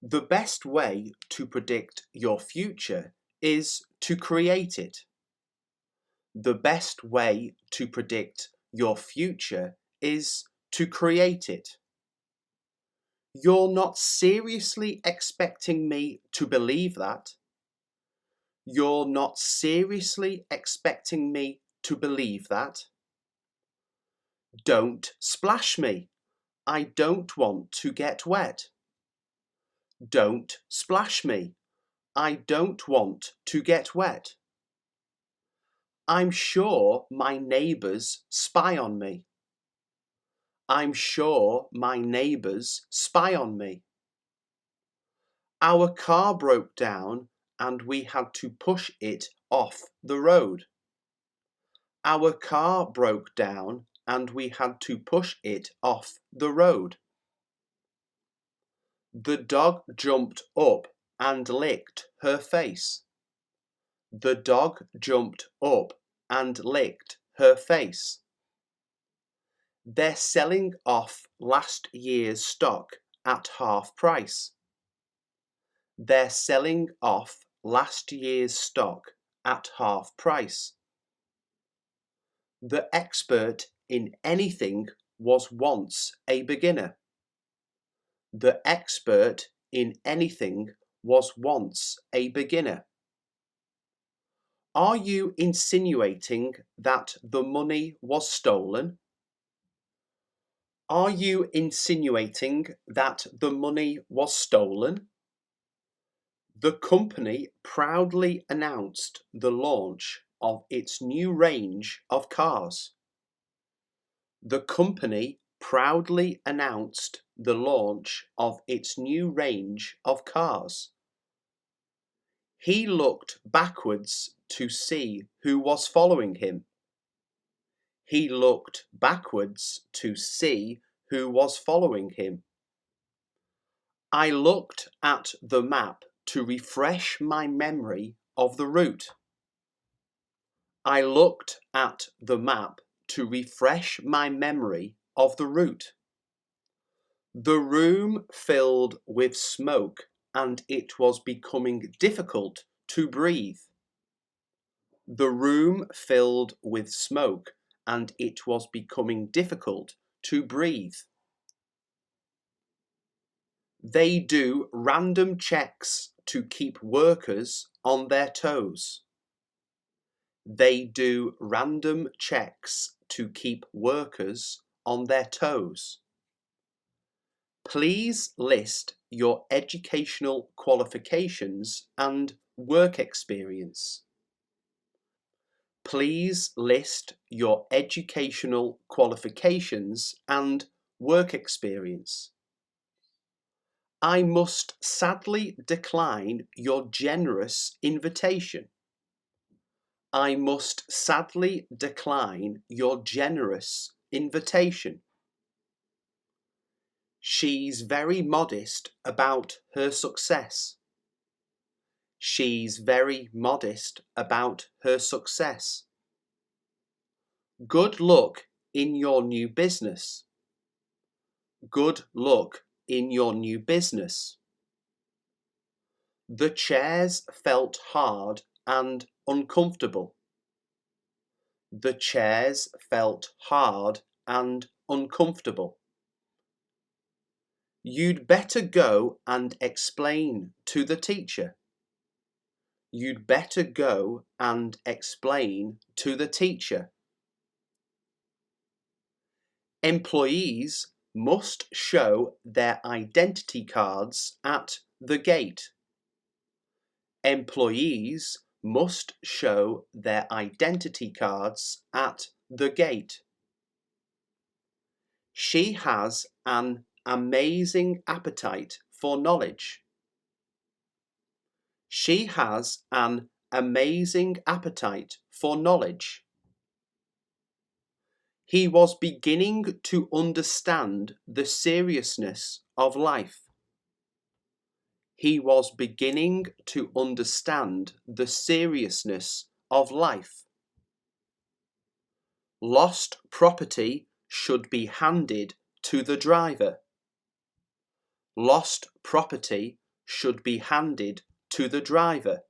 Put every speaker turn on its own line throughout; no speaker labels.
The best way to predict your future is to create it. The best way to predict your future is to create it. You're not seriously expecting me to believe that. You're not seriously expecting me to believe that. Don't splash me. I don't want to get wet. Don't splash me. I don't want to get wet. I'm sure my neighbours spy on me. I'm sure my neighbours spy on me. Our car broke down and we had to push it off the road. Our car broke down and we had to push it off the road. The dog jumped up and licked her face. The dog jumped up and licked her face. They're selling off last year's stock at half price. They're selling off last year's stock at half price. The expert in anything was once a beginner. The expert in anything was once a beginner. Are you insinuating that the money was stolen? Are you insinuating that the money was stolen? The company proudly announced the launch of its new range of cars. The company proudly announced the launch of its new range of cars. He looked backwards to see who was following him. He looked backwards to see who was following him. I looked at the map to refresh my memory of the route. I looked at the map to refresh my memory of the route. The room filled with smoke and it was becoming difficult to breathe. The room filled with smoke and it was becoming difficult to breathe. They do random checks to keep workers on their toes. They do random checks to keep workers on their toes. Please list your educational qualifications and work experience. Please list your educational qualifications and work experience. I must sadly decline your generous invitation. I must sadly decline your generous invitation. She's very modest about her success. She's very modest about her success. Good luck in your new business. Good luck in your new business. The chairs felt hard and uncomfortable. The chairs felt hard and uncomfortable. You'd better go and explain to the teacher. You'd better go and explain to the teacher. Employees must show their identity cards at the gate. Employees must show their identity cards at the gate. She has an amazing appetite for knowledge. She has an amazing appetite for knowledge. He was beginning to understand the seriousness of life. He was beginning to understand the seriousness of life. Lost property should be handed to the driver. Lost property should be handed to the driver.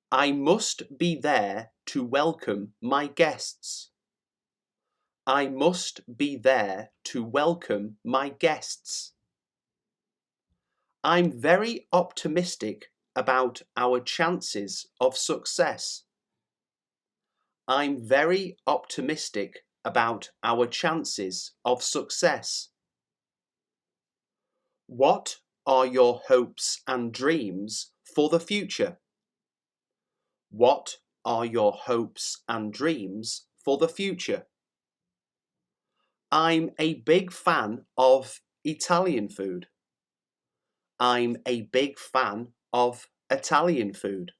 I must be there to welcome my guests. I must be there to welcome my guests. I'm very optimistic about our chances of success. I'm very optimistic about our chances of success. What are your hopes and dreams for the future? What are your hopes and dreams for the future? I'm a big fan of Italian food. I'm a big fan of Italian food.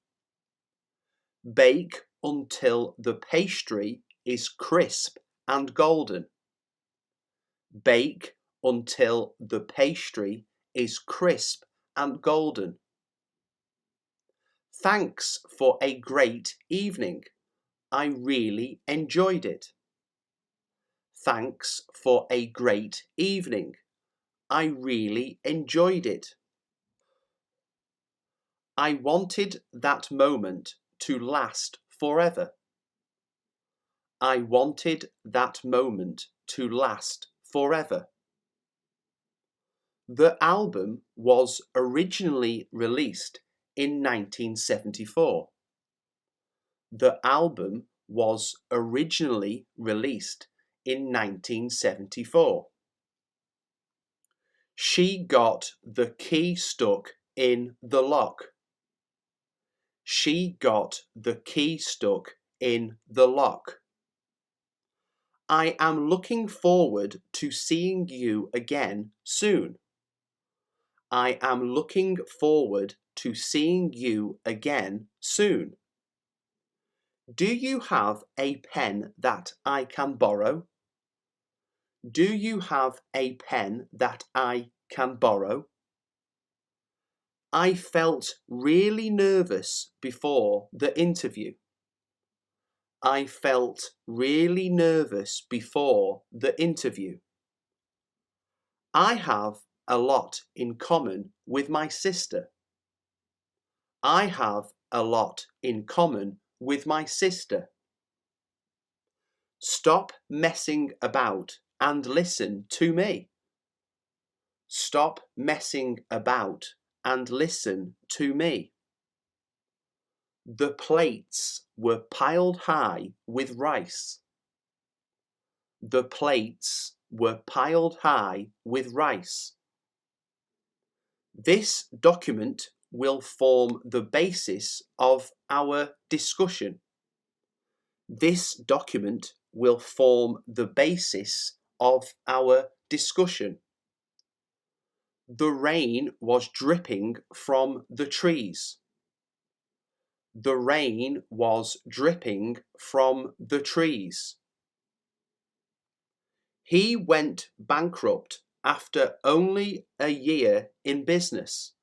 Bake until the pastry is crisp and golden. Bake until the pastry is crisp and golden. Thanks for a great evening. I really enjoyed it. Thanks for a great evening. I really enjoyed it. I wanted that moment to last forever. I wanted that moment to last forever. The album was originally released in 1974. The album was originally released in 1974. She got the key stuck in the lock. She got the key stuck in the lock. I am looking forward to seeing you again soon. I am looking forward to seeing you again soon. Do you have a pen that I can borrow? Do you have a pen that I can borrow? I felt really nervous before the interview. I felt really nervous before the interview. I have a lot in common with my sister. I have a lot in common with my sister. Stop messing about and listen to me. Stop messing about and listen to me. The plates were piled high with rice. The plates were piled high with rice. This document will form the basis of our discussion. This document will form the basis of our discussion. The rain was dripping from the trees. The rain was dripping from the trees. He went bankrupt after only a year in business.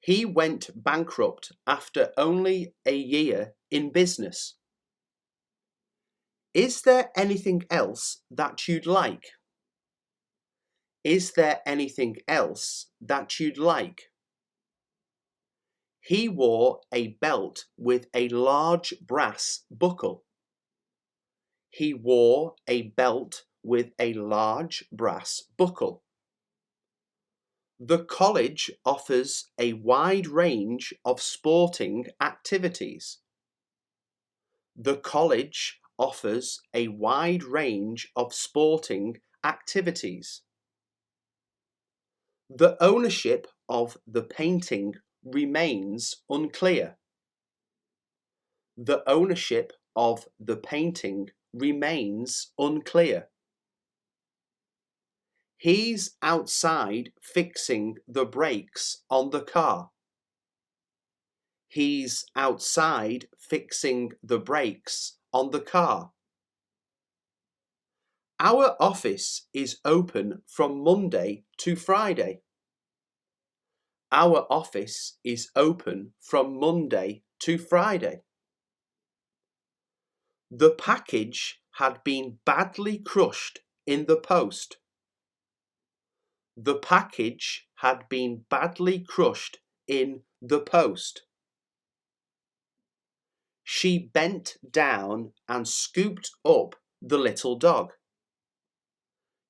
He went bankrupt after only a year in business. Is there anything else that you'd like? Is there anything else that you'd like? He wore a belt with a large brass buckle. He wore a belt with a large brass buckle. The college offers a wide range of sporting activities. The college offers a wide range of sporting activities. The ownership of the painting remains unclear. The ownership of the painting remains unclear. He's outside fixing the brakes on the car. He's outside fixing the brakes on the car. Our office is open from Monday to Friday. Our office is open from Monday to Friday. The package had been badly crushed in the post. The package had been badly crushed in the post. She bent down and scooped up the little dog.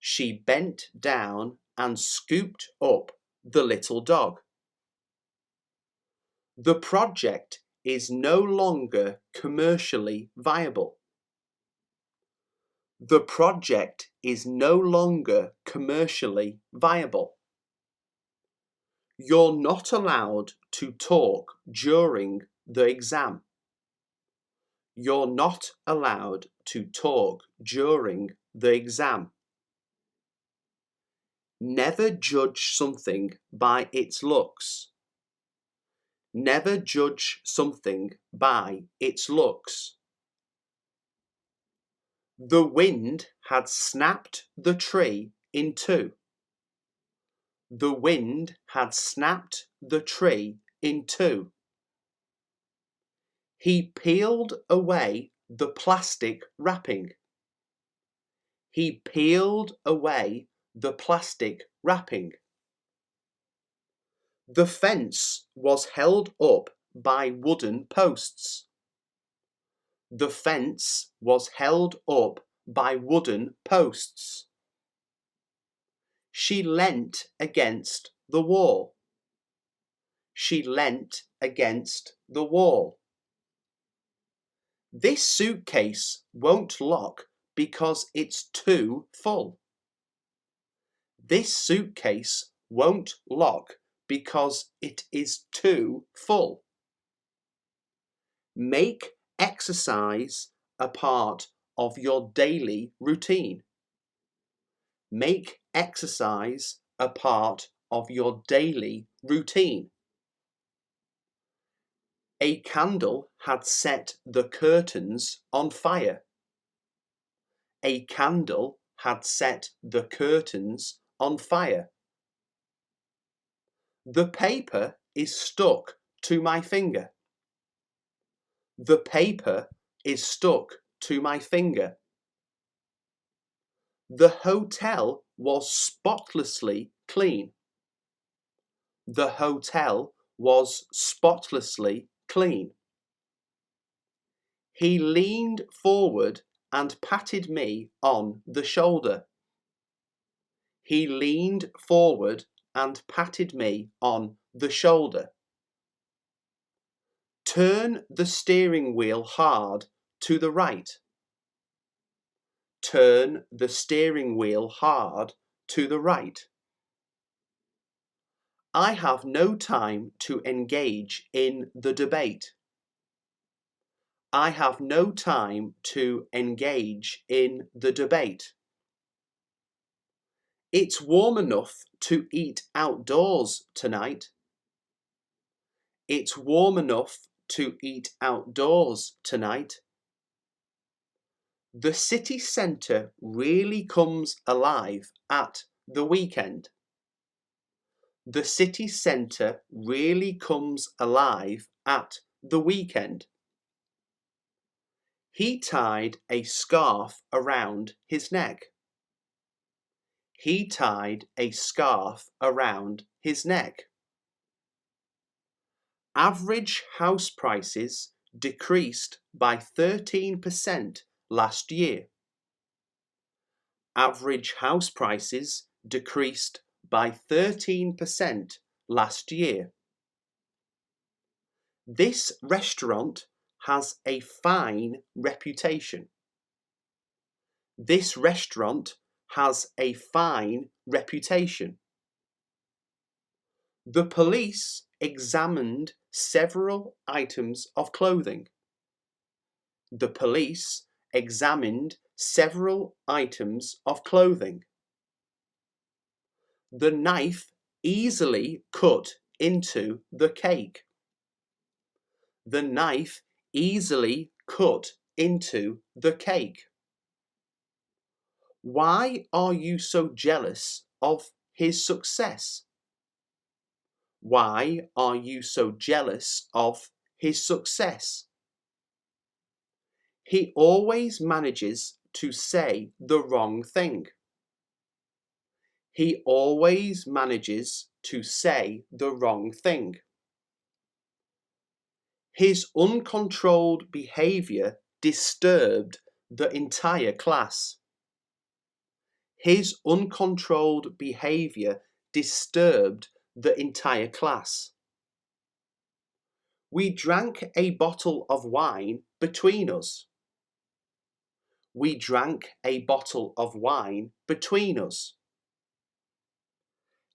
She bent down and scooped up the little dog. The project is no longer commercially viable. The project is no longer commercially viable. You're not allowed to talk during the exam. You're not allowed to talk during the exam. Never judge something by its looks. Never judge something by its looks. The wind had snapped the tree in two. The wind had snapped the tree in two. He peeled away the plastic wrapping. He peeled away the plastic wrapping. The fence was held up by wooden posts. The fence was held up by wooden posts. She leant against the wall. She leant against the wall. This suitcase won't lock because it's too full. This suitcase won't lock because it is too full. Make exercise a part of your daily routine. Make exercise a part of your daily routine. A candle had set the curtains on fire. A candle had set the curtains on fire. The paper is stuck to my finger. The paper is stuck to my finger. The hotel was spotlessly clean. The hotel was spotlessly clean. He leaned forward and patted me on the shoulder. He leaned forward and patted me on the shoulder. Turn the steering wheel hard to the right. Turn the steering wheel hard to the right. I have no time to engage in the debate. I have no time to engage in the debate. It's warm enough to eat outdoors tonight. It's warm enough to eat outdoors tonight. The city centre really comes alive at the weekend. The city centre really comes alive at the weekend. He tied a scarf around his neck. He tied a scarf around his neck. Average house prices decreased by 13% last year. Average house prices decreased by 13% last year. This restaurant has a fine reputation. This restaurant has a fine reputation. The police examined several items of clothing. The police examined several items of clothing. The knife easily cut into the cake. The knife easily cut into the cake. Why are you so jealous of his success? Why are you so jealous of his success? He always manages to say the wrong thing. He always manages to say the wrong thing. His uncontrolled behaviour disturbed the entire class. His uncontrolled behaviour disturbed the entire class. We drank a bottle of wine between us. We drank a bottle of wine between us.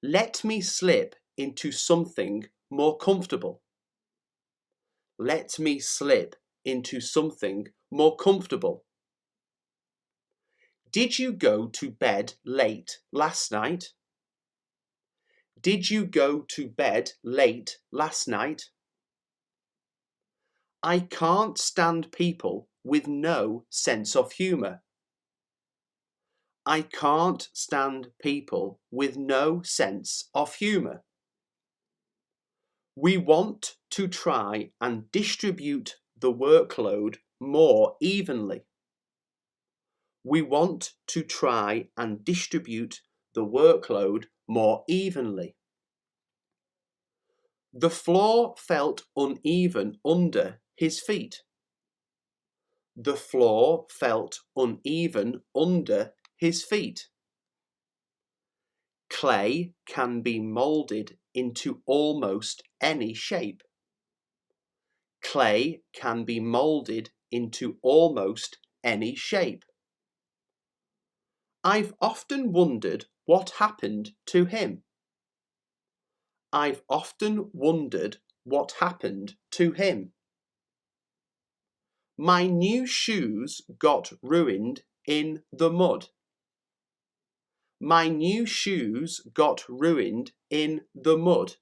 Let me slip into something more comfortable. Let me slip into something more comfortable. Did you go to bed late last night? Did you go to bed late last night? I can't stand people with no sense of humour. I can't stand people with no sense of humour. We want to try and distribute the workload more evenly. We want to try and distribute the workload more evenly. The floor felt uneven under his feet. The floor felt uneven under his feet. Clay can be moulded into almost any shape. Clay can be moulded into almost any shape. I've often wondered what happened to him. I've often wondered what happened to him. My new shoes got ruined in the mud. My new shoes got ruined in the mud.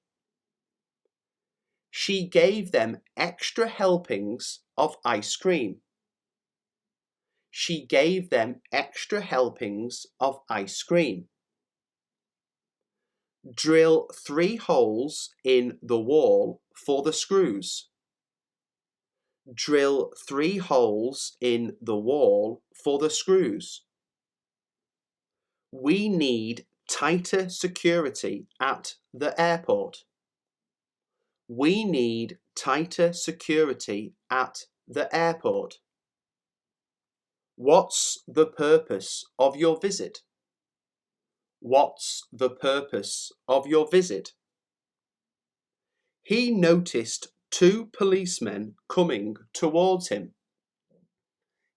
She gave them extra helpings of ice cream. She gave them extra helpings of ice cream. Drill 3 holes in the wall for the screws. Drill 3 holes in the wall for the screws. We need tighter security at the airport. We need tighter security at the airport. What's the purpose of your visit? What's the purpose of your visit? He noticed 2 policemen coming towards him.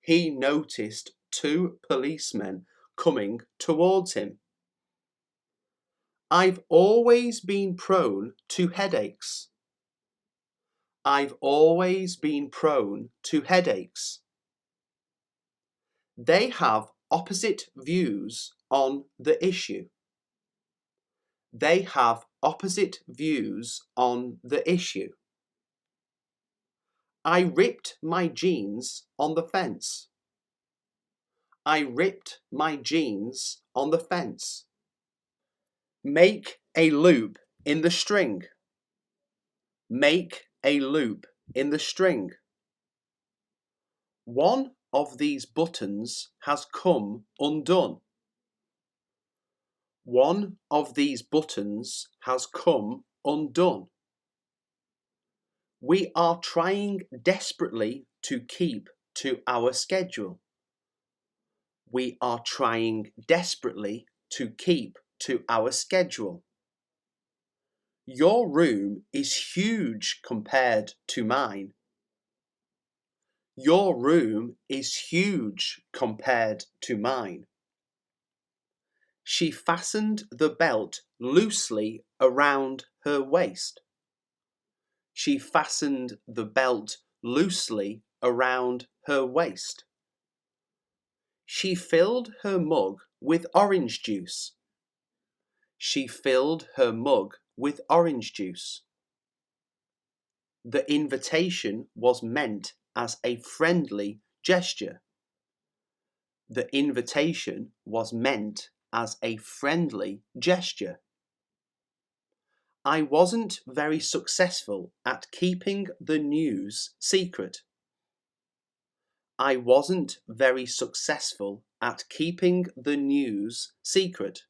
He noticed 2 policemen coming towards him. I've always been prone to headaches. I've always been prone to headaches. They have opposite views on the issue. They have opposite views on the issue. I ripped my jeans on the fence. I ripped my jeans on the fence. Make a loop in the string. Make a loop in the string. One of these buttons has come undone. One of these buttons has come undone. We are trying desperately to keep to our schedule. We are trying desperately to keep to our schedule. Your room is huge compared to mine. Your room is huge compared to mine. She fastened the belt loosely around her waist. She fastened the belt loosely around her waist. She filled her mug with orange juice. She filled her mug with orange juice. The invitation was meant as a friendly gesture. The invitation was meant as a friendly gesture. I wasn't very successful at keeping the news secret. I wasn't very successful at keeping the news secret.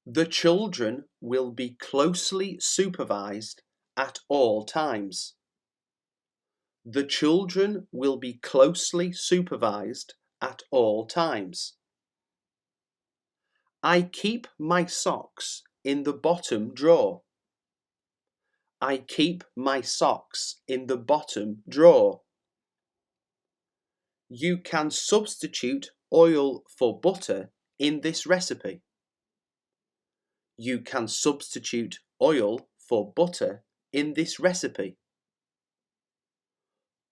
The children will be closely supervised at all times. The children will be closely supervised at all times. I keep my socks in the bottom drawer. I keep my socks in the bottom drawer. You can substitute oil for butter in this recipe. You can substitute oil for butter in this recipe.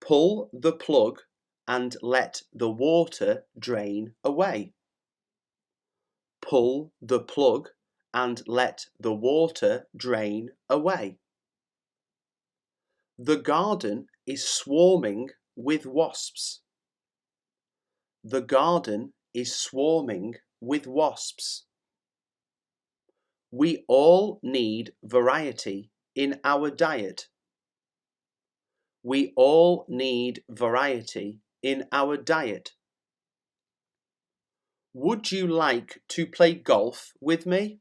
Pull the plug and let the water drain away. Pull the plug and let the water drain away. The garden is swarming with wasps. The garden is swarming with wasps. We all need variety in our diet. We all need variety in our diet. Would you like to play golf with me?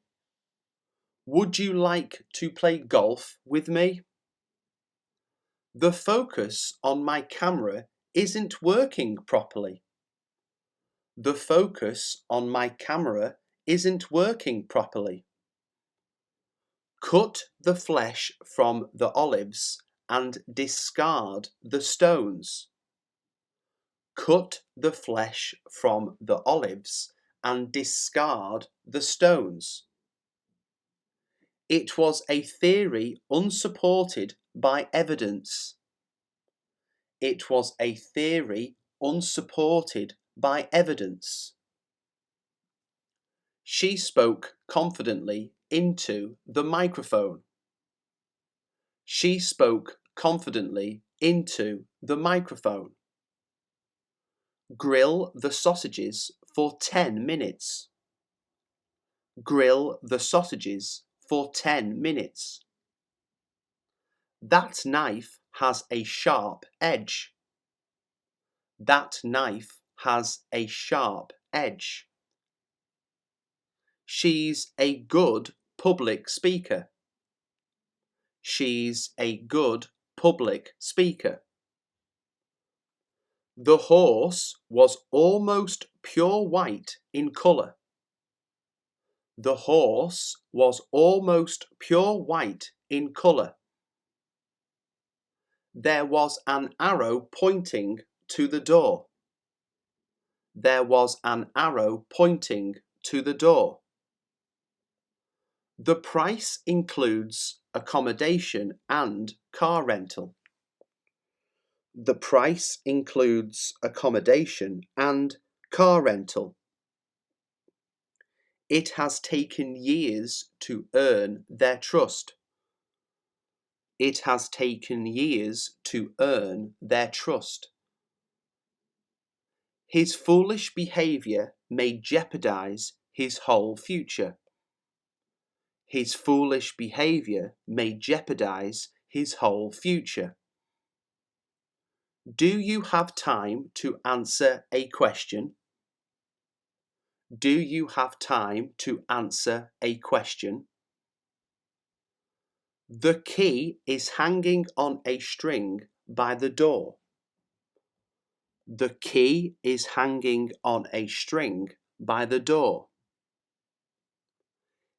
Would you like to play golf with me? The focus on my camera isn't working properly. The focus on my camera isn't working properly. Cut the flesh from the olives and discard the stones. Cut the flesh from the olives and discard the stones. It was a theory unsupported by evidence. It was a theory unsupported by evidence. She spoke confidently into the microphone. She spoke confidently into the microphone. Grill the sausages for 10 minutes. Grill the sausages for 10 minutes. That knife has a sharp edge. That knife has a sharp edge. She's a good public speaker. She's a good public speaker. The horse was almost pure white in colour. The horse was almost pure white in colour. There was an arrow pointing to the door. There was an arrow pointing to the door. The price includes accommodation and car rental. The price includes accommodation and car rental. It has taken years to earn their trust. It has taken years to earn their trust. His foolish behaviour may jeopardize his whole future. His foolish behaviour may jeopardize his whole future. Do you have time to answer a question? Do you have time to answer a question? The key is hanging on a string by the door. The key is hanging on a string by the door.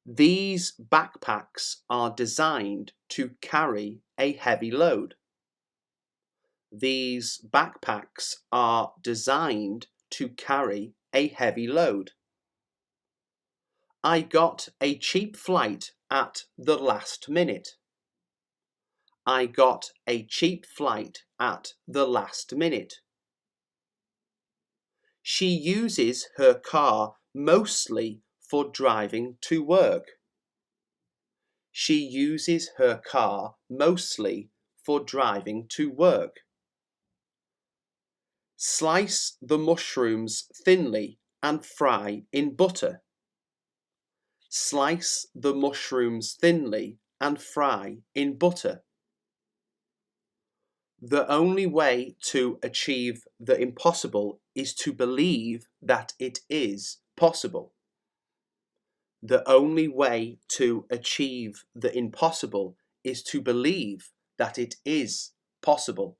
These backpacks are designed to carry a heavy load. These backpacks are designed to carry a heavy load. I got a cheap flight at the last minute. I got a cheap flight at the last minute. She uses her car mostly for driving to work. She uses her car mostly for driving to work. Slice the mushrooms thinly and fry in butter. Slice the mushrooms thinly and fry in butter. The only way to achieve the impossible is to believe that it is possible. The only way to achieve the impossible is to believe that it is possible.